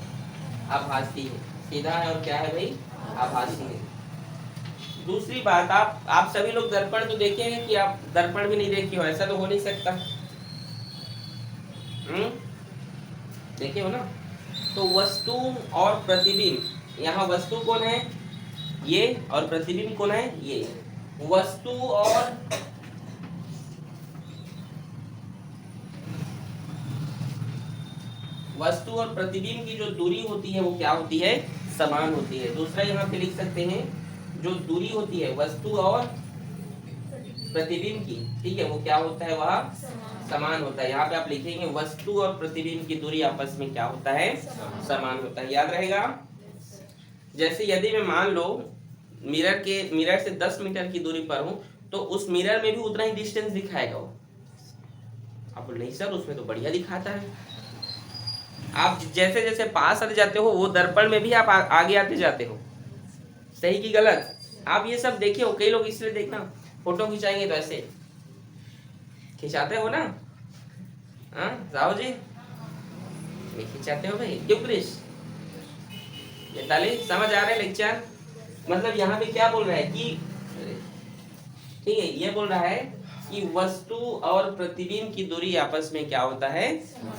आभासी है। सीधा है और क्या है भाई, आभासी है। दूसरी बात, आप सभी लोग दर्पण तो देखे हैं कि आप दर्पण भी नहीं देखे हो, ऐसा तो हो नहीं सकता, देखे हो ना। तो वस्तु और प्रतिबिंब, यहाँ वस्तु कौन है, ये, और प्रतिबिंब कौन है, ये। वस्तु और प्रतिबिंब की जो दूरी होती है वो क्या होती है, समान होती है। दूसरा यहाँ पे लिख सकते हैं, जो दूरी होती है वस्तु और प्रतिबिंब की, ठीक है, वो क्या होता है, वह समान होता है। यहाँ पे आप लिखेंगे वस्तु और प्रतिबिंब की दूरी आपस में क्या होता है, समान होता है, याद रहेगा। जैसे यदि मैं मान लो मिरर से 10 मीटर की दूरी पर हूं, तो उस मिरर में भी उतना ही डिस्टेंस दिखाएगा वो। आप बोले नहीं सर उसमें तो बढ़िया दिखाता है। आप जैसे जैसे पास आते जाते हो वो दर्पण में भी आप आगे आते जाते हो, सही की गलत, आप ये सब देखे हो। कई लोग इसलिए देखना, फोटो खिंचाएंगे तो ऐसे खिंचाते हो ना, हाँ राहुल जी, ये खिंचाते हो भाई, क्यों प्लीज, ये ताली समझ आ रहा है लेक्चर। मतलब यहाँ पे क्या बोल रहा है कि, ठीक है, ये बोल रहा है कि वस्तु और प्रतिबिंब की दूरी आपस में क्या होता है,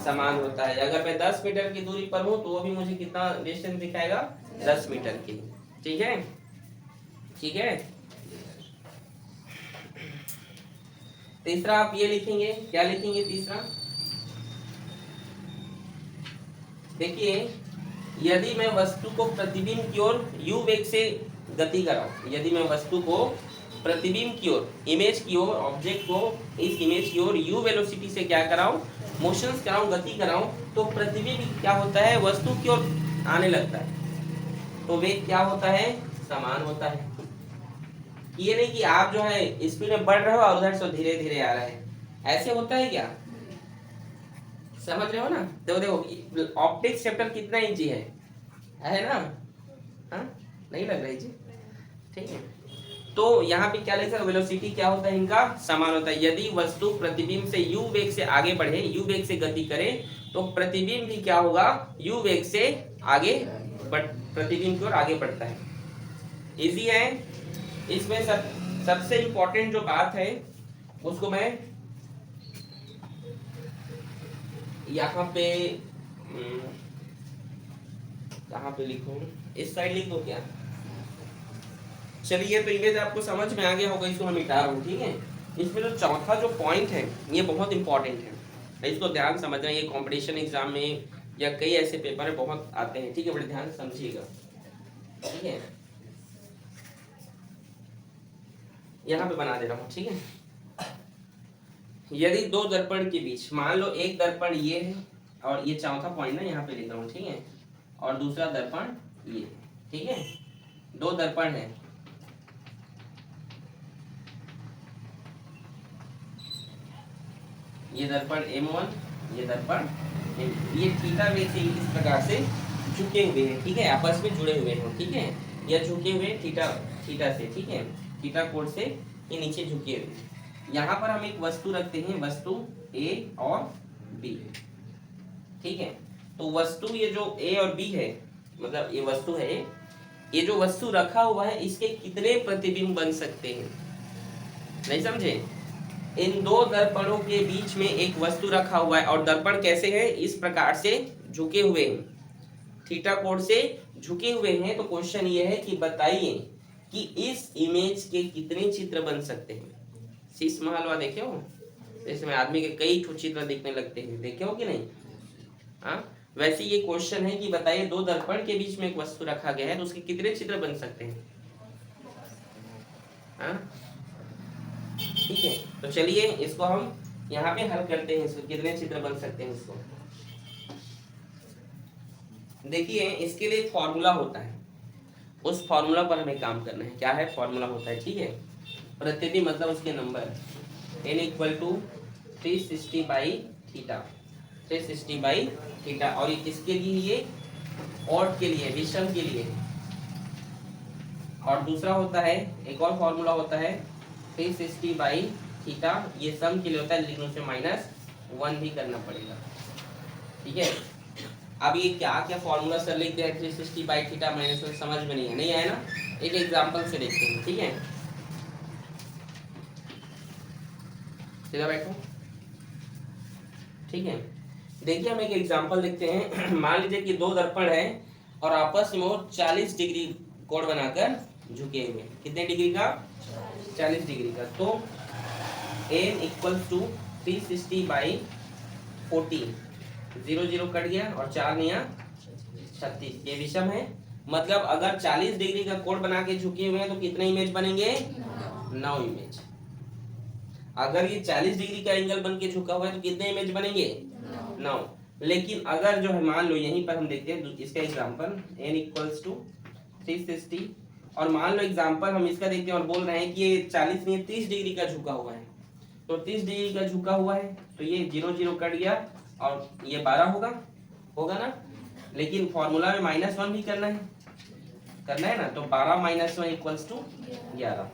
समान होता है। अगर मैं 10 मीटर की दूरी पर हूं तो वो भी मुझे कितना डिस्टेंस दिखाएगा, 10 मीटर की, ठीक है, ठीक है। तीसरा आप ये लिखेंगे, क्या लिखेंगे तीसरा, देखिए, यदि मैं वस्तु को प्रतिबिंब की ओर u वेग से गति कराऊं, यदि मैं वस्तु को प्रतिबिंब की ओर, इमेज की ओर, ऑब्जेक्ट को इस इमेज की ओर u वेलोसिटी से क्या कराऊं, मोशंस कराऊं, गति कराऊं, तो प्रतिबिंब क्या होता है, वस्तु की ओर आने लगता है, तो वेग क्या होता है, समान होता है। ये नहीं कि आप जो है स्पीड में बढ़ रहे हो और उधर से धीरे धीरे आ रहा है, ऐसे होता है क्या, समझ रहे हो ना। तो देखो ऑप्टिक्स चैप्टर कितना इंची है ना, हाँ नहीं लग रहा है जी, ठीक है। तो यहाँ पे क्या लिखा, वेलोसिटी क्या होता है, इनका समान होता है। यदि वस्तु प्रतिबिंब से u वेग से आगे बढ़े, u वेग से गति करे, तो प्रतिबिंब भी क्या होगा, u वेग से आगे प्रतिबिंब की ओर आगे बढ़ता है। इजी है। इसमें सबसे इंपॉर्टेंट जो बात है उसको मैं यहाँ पे कहाँ पे लिखूं, इस साइड लिख दो क्या, चलिए तो इमेज आपको समझ में आ गया होगा, इसको मैं मिटा रहा हूँ, ठीक है। इसमें जो चौथा जो पॉइंट है ये बहुत इंपॉर्टेंट है, इसको ध्यान समझना। ये कंपटीशन एग्जाम में या कई ऐसे पेपर बहुत आते हैं, ठीक है, बड़े ध्यान समझिएगा, ठीक है। यहाँ पे बना दे रहा हूँ, ठीक है। यदि दो दर्पण के बीच, मान लो एक दर्पण ये है और ये चौथा पॉइंट ना यहाँ पे लिख रहा हूँ, ठीक है, और दूसरा दर्पण ये, ठीक है, दो दर्पण है, ये दर्पण M1, ये दर्पण M2, ये थीटा वेग से इस प्रकार से झुके हुए हैं, ठीक है, आपस में जुड़े हुए हैं, ठीक है, ये झुके हुए थीटा से, ठीक है, थीटा कोण से ये नीचे झुके हुए। यहाँ पर हम एक वस्तु रखते हैं, वस्तु A और B, ठीक है। तो वस्तु ये जो A और B है, मतलब ये वस्तु है ये जो वस्तु रखा हुआ है इसके कितने प्रतिबिंब बन सकते हैं। नहीं समझे? इन दो दर्पणों के बीच में एक वस्तु रखा हुआ है और दर्पण कैसे है, इस प्रकार से झुके हुए हैं, थीटा कोण से झुके हुए हैं। तो क्वेश्चन ये है कि बताइए कि इस इमेज के कितने चित्र बन सकते हैं। शीश महलवा देखे हो, इसमें आदमी के कई चित्र दिखने लगते हैं, देखे हो कि नहीं? हाँ, वैसे ये क्वेश्चन है कि बताइए दो दर्पण के बीच में एक वस्तु रखा गया है तो उसके कितने चित्र बन सकते हैं। हाँ ठीक है, तो चलिए इसको हम यहाँ पे हल करते हैं। इसको कितने चित्र बन सकते हैं इसको देखिए। इसके लिए फॉर्मूला होता है, उस फॉर्मूला पर हमें काम करना है। क्या है फॉर्मूला होता है? ठीक है, प्रतिबिंब मतलब उसके number n equal to 360 by theta, 360 by theta. और ये किसके लिए? ये ऑड के लिए, विषम के लिए। और दूसरा होता है, एक और फॉर्मूला होता है 360 बाई थीटा, ये सम के लिए होता है, लेकिन उसे -1 भी करना पड़ेगा। ठीक है, अब ये क्या क्या फॉर्मूला सर लिख दिया 360 बाई थीटा -1, समझ में नहीं है, नहीं आया ना? एक एग्जांपल से देखते हैं। ठीक है, सीधा बैठो। ठीक है, देखिए हम एक एग्जांपल देखते हैं। मान लीजिए कि दो दर्पण है और आपस में वो 40 डिग्री कोण बनाकर झुके हुए। कितने डिग्री का? 40 डिग्री का। तो n equal to 360 by 40, 0 0 cut गया और 4 निया 36, ये विषम है। मतलब अगर 40 डिग्री का कोण बना के झुके हुए हैं तो कितने इमेज बनेंगे? 9 इमेज। अगर ये 40 डिग्री का एंगल बन के झुका हुआ है तो कितने इमेज बनेंगे? 9। लेकिन अगर जो है, मान लो यहीं पर हम देखते हैं इसका एग्जांपल n इक्वल्स टू 360, और मान लो एग्जांपल हम इसका देखते हैं और बोल रहे हैं कि ये 40 नहीं 30 डिग्री का झुका हुआ है। तो 30 डिग्री का झुका हुआ है तो ये 0 0 कट गया और ये 12 होगा ना? लेकिन फॉर्मूला में -1 भी करना है ना? तो 12 - 1 इक्वल्स टू 11।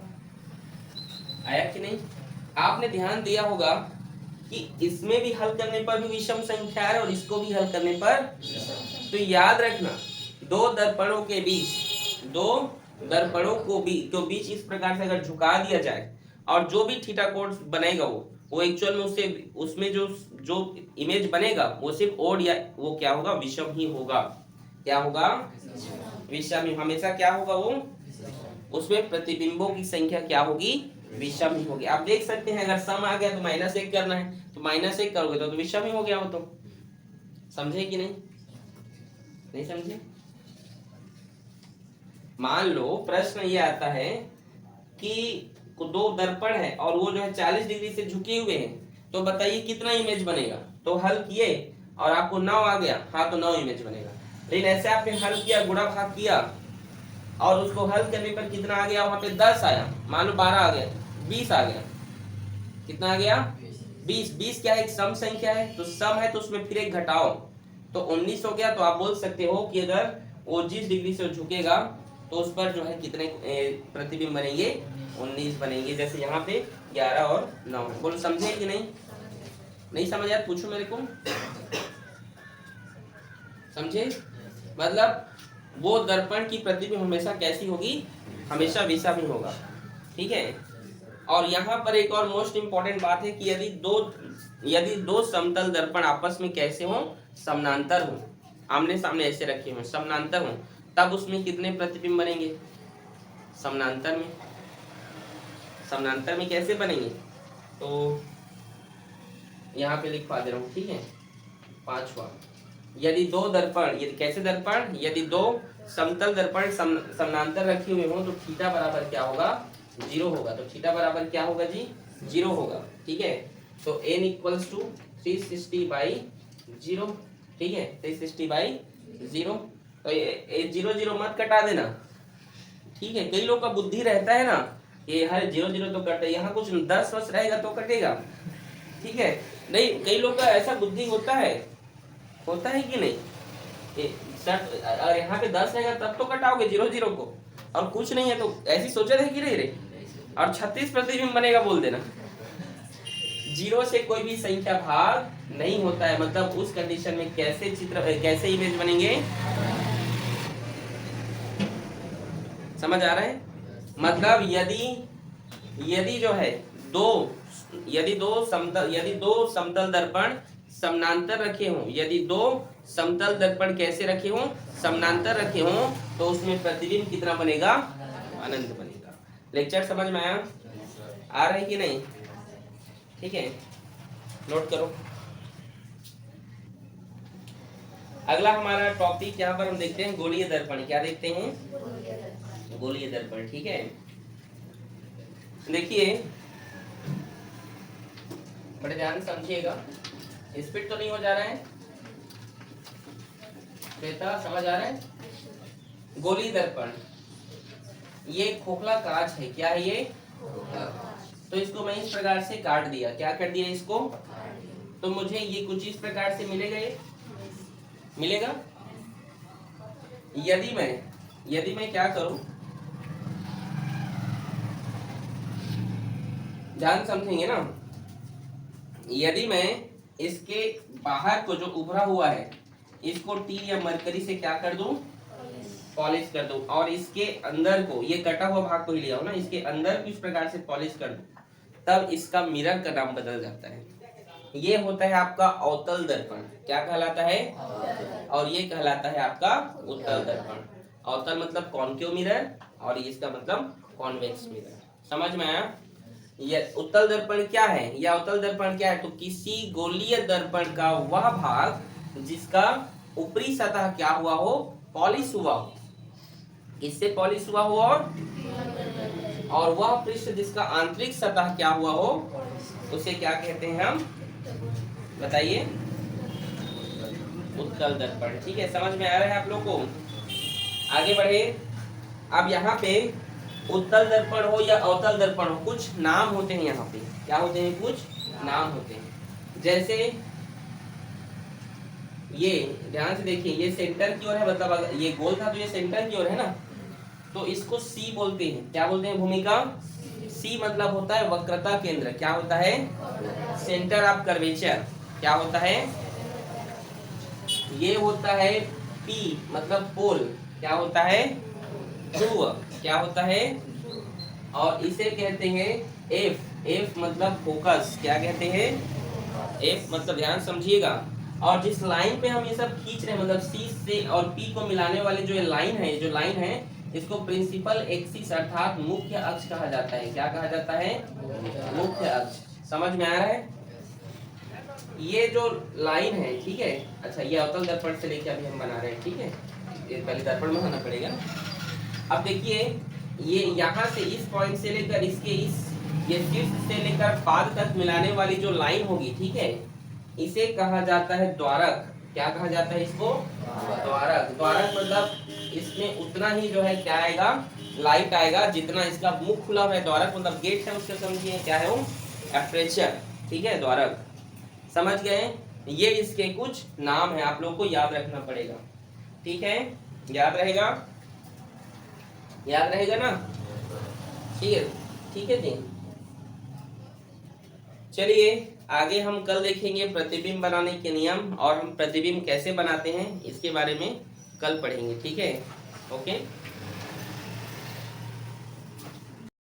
आया कि नहीं? आपने ध्यान दिया होगा कि इसमें भी हल करने पर भी विषम संख्या है और इसको भी हल करने पर। तो याद रखना, दो दर्पणों के बीच इस प्रकार से अगर झुका दिया जाए और जो भी थीटा कोण बनेगा वो एक्चुअल में उसमें जो इमेज बनेगा वो सिर्फ ओड या वो क्या होगा? विषम ही होगा। क्या होगा? विषम ही। हमेशा क्या होगा? वो उसमें प्रतिबिंबों की संख्या क्या होगी? विषम ही होगी। आप देख सकते हैं अगर सम आ गया तो -1 करना है, तो -1 करोगे तो विषम ही हो गया वो। तो समझे कि नहीं समझे? मान लो प्रश्न ये आता है कि दो दर्पण है और वो जो है 40 डिग्री से झुके हुए हैं, तो बताइए कितना इमेज बनेगा? तो हल किए और आपको 9 आ गया, हाँ तो 9 इमेज बनेगा। लेकिन ऐसे आपने हल किया, गुणा भाग किया और उसको हल करने पर कितना आ गया? वहां पे 10 आया, मान लो 12 आ गया, 20 आ गया। कितना आ गया? 20। 20 क्या है? एक सम संख्या है, तो सम है तो उसमें फिर एक घटाओ तो 19 हो गया। तो आप बोल सकते हो कि अगर वो 20 डिग्री से झुकेगा तो उस पर जो है कितने प्रतिबिंब बनेंगे? 19 बनेंगे। जैसे यहाँ पे 11 और 9 है। बोलो समझे कि नहीं समझ आया? पूछो मेरे को, समझे? मतलब वो दर्पण की प्रतिबिंब हमेशा कैसी होगी? हमेशा विषम ही होगा। ठीक है, और यहाँ पर एक और मोस्ट इंपॉर्टेंट बात है कि यदि दो समतल दर्पण आपस में कैसे हो? समानांतर हो, आमने सामने ऐसे रखे हो, समानांतर हो, तब उसमें कितने प्रतिबिंब बनेंगे? समानांतर में कैसे बनेंगे? तो यहाँ पे लिखवा दे रहा हूँ। ठीक है, 5वां, यदि दो दर्पण, कैसे दर्पण? यदि दो समतल दर्पण समानांतर रखे हुए हो तो थीटा बराबर क्या होगा? 0 होगा। तो थीटा बराबर क्या होगा जी? 0 होगा। ठीक है, तो n इक्वल्स टू 360 बाई 0। ठीक है, 360 बाई 0। तो ये 0 0 मत कटा देना। ठीक है, कई लोग का बुद्धि रहता है ना, ये हर 0 0 तो कटे, यहाँ कुछ 10 वर्ष रहेगा तो कटेगा। ठीक है, नहीं, कई लोग का ऐसा बुद्धि होता है कि नहीं? अगर यहाँ पे 10 रहेगा तब तो कटाओगे 0 0 को, और कुछ नहीं है तो ऐसी सोचा है कि नहीं रे, और 36 प्रतिबिंब बनेगा बोल देना। 0 से कोई भी संख्या भाग नहीं होता है। मतलब उस कंडीशन में कैसे इमेज बनेंगे? समझ आ रहा है? मतलब यदि जो है यदि दो समतल दर्पण समानांतर रखे हों, यदि दो समतल दर्पण कैसे रखे हों, समानांतर रखे हों, तो उसमें प्रतिबिंब कितना बनेगा? अनंत बनेगा। लेक्चर समझ में आया? आ रहा है कि नहीं? ठीक है, नोट करो। अगला हमारा टॉपिक यहाँ पर हम देखते हैं गोलीय दर्पण। क्या देखते हैं? गोलीय दर्पण। ठीक है, देखिए बड़े ध्यान से समझिएगा। स्पीड तो नहीं हो जा रहा है? बेटा समझ आ रहा है? गोलीय दर्पण ये खोखला कांच है। क्या है ये? तो इसको मैं इस प्रकार से काट दिया। क्या कर दिया इसको? तो मुझे ये कुछ इस प्रकार से मिलेगा, ये मिलेगा। यदि मैं क्या करूं, ध्यान समझेंगे ना। यदि मैं इसके बाहर को जो उभरा हुआ है इसको टील या मरकरी से क्या कर दूं? पॉलिश कर दूं, और इसके अंदर को, ये कटा हुआ भाग को ही लिया हो ना, इसके अंदर को इस प्रकार से पॉलिश कर दूं, तब इसका मिरर का नाम बदल जाता है। ये होता है आपका अवतल दर्पण। क्या कहलाता है? और ये कहलाता है आपका उत्तल दर्पण। अवतल मतलब कॉनकेव मिरर और इसका मतलब कॉन्वेक्स मिरर। समझ में आया? ये उत्तल दर्पण क्या है या अवतल दर्पण क्या है? तो किसी गोलीय दर्पण का वह भाग जिसका ऊपरी सतह क्या हुआ हो? पॉलिश हुआ हो। इससे पॉलिश हुआ हो और वह पृष्ठ जिसका आंतरिक सतह क्या हुआ हो, उसे क्या कहते हैं हम? बताइए। उत्तल दर्पण। ठीक है, समझ में आ रहा है आप लोग को? आगे बढ़े। अब यहाँ पे उत्तल दर्पण हो या अवतल दर्पण हो, कुछ नाम होते हैं यहाँ पे। क्या होते हैं? कुछ नाम होते हैं। जैसे ये ध्यान से देखिए, ये सेंटर की ओर है, मतलब अगर ये गोल था तो ये सेंटर की ओर है ना, तो इसको सी बोलते हैं। क्या बोलते हैं? भूमिका। सी मतलब होता है वक्रता केंद्र। क्या होता है? Centre of curvature. क्या होता है? ये होता है पी मतलब पोल। क्या होता है? ध्रुव। क्या होता है? और इसे कहते हैं एफ। एफ मतलब फोकस। क्या कहते हैं? एफ मतलब, ध्यान समझिएगा। और जिस लाइन पे हम ये सब खींच रहे हैं, मतलब सी से और पी को मिलाने वाले जो लाइन है, इसको प्रिंसिपल एक्सिस अर्थात मुख्य अक्ष कहा जाता है। क्या कहा जाता है? मुख्य अक्ष। समझ में आ रहा है? ये जो लाइन है, ठीक है। अच्छा, ये अवतल दर्पण से लेके अभी हम बना रहे हैं। ठीक है, ये पहले दर्पण में होना पड़ेगा ना। अब देखिए, ये यहाँ से इस पॉइंट से लेकर इसके ये शीर्ष से लेकर पाद तक मिलाने वाली जो लाइन होगी, ठीक है, इसे कहा जाता है द्वारक। क्या कहा जाता है इसको? द्वारक। द्वारक मतलब इसमें उतना ही जो है क्या आएगा? लाइट आएगा जितना इसका मुख खुला हुआ है। द्वारक मतलब गेट है, उसको समझिए क्या है वो? एपर्चर। ठीक है, द्वारक। समझ गए? ये इसके कुछ नाम है, आप लोग को याद रखना पड़ेगा। ठीक है, याद रहेगा? याद रहेगा ना? ठीक है, ठीक है जी। चलिए आगे हम कल देखेंगे प्रतिबिंब बनाने के नियम, और हम प्रतिबिंब कैसे बनाते हैं इसके बारे में कल पढ़ेंगे। ठीक है, ओके।